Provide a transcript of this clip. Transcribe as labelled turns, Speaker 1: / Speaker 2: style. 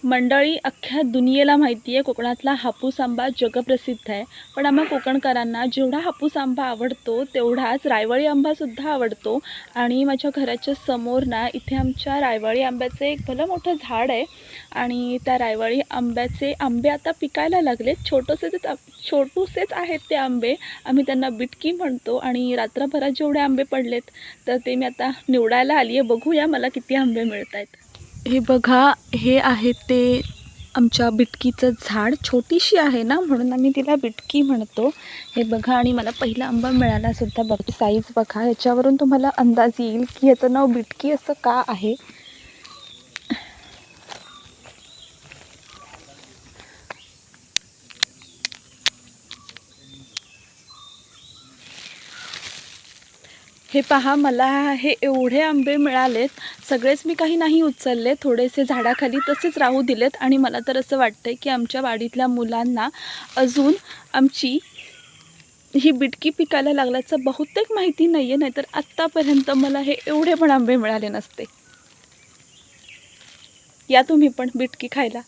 Speaker 1: मंडळी, अख्ख्या दुनियेला माहिती आहे कोकणातला हापूस आंबा जगप्रसिद्ध आहे. पण आम्हा कोकणकरांना जेवढा हापूस आंबा आवडतो तेवढाच रायवळी आंबासुद्धा आवडतो. आणि माझ्या घराच्या समोर ना इथे आमच्या रायवळी आंब्याचं एक भलं मोठं झाड आहे. आणि त्या रायवळी आंब्याचे आंबे आता पिकायला लागलेत. छोटूसेच आहेत ते आंबे. आम्ही त्यांना बिटकी म्हणतो. आणि रात्रभरात जेवढे आंबे पडलेत तर ते मी आता निवडायला आली आहे. बघूया मला किती आंबे मिळत आहेत. हे बघा, हे आहे ते आमच्या बिटकीचं झाड. छोटीशी आहे ना म्हणून आम्ही तिला बिटकी म्हणतो. हे बघा, आणि मला पहिला आंबा मिळाला सुद्धा. बघा साईज बघा, याच्यावरून तुम्हाला अंदाज येईल की याचं नाव बिटकी असं का आहे. हे पहा, मला हे एवढे आंबे मिळालेत. सगळेच मी काही नाही उचलले, थोडेसे झाडाखाली तसेच राहू दिलेत. आणि मला तर असं वाटतंय की आमच्या वाडीतल्या मुलांना अजून आमची ही बिटकी पिकायला लागल्याचं बहुतेक माहिती नाही आहे. नाहीतर आत्तापर्यंत मला हे एवढे पण आंबे मिळाले नसते. या तुम्ही पण बिटकी खायला.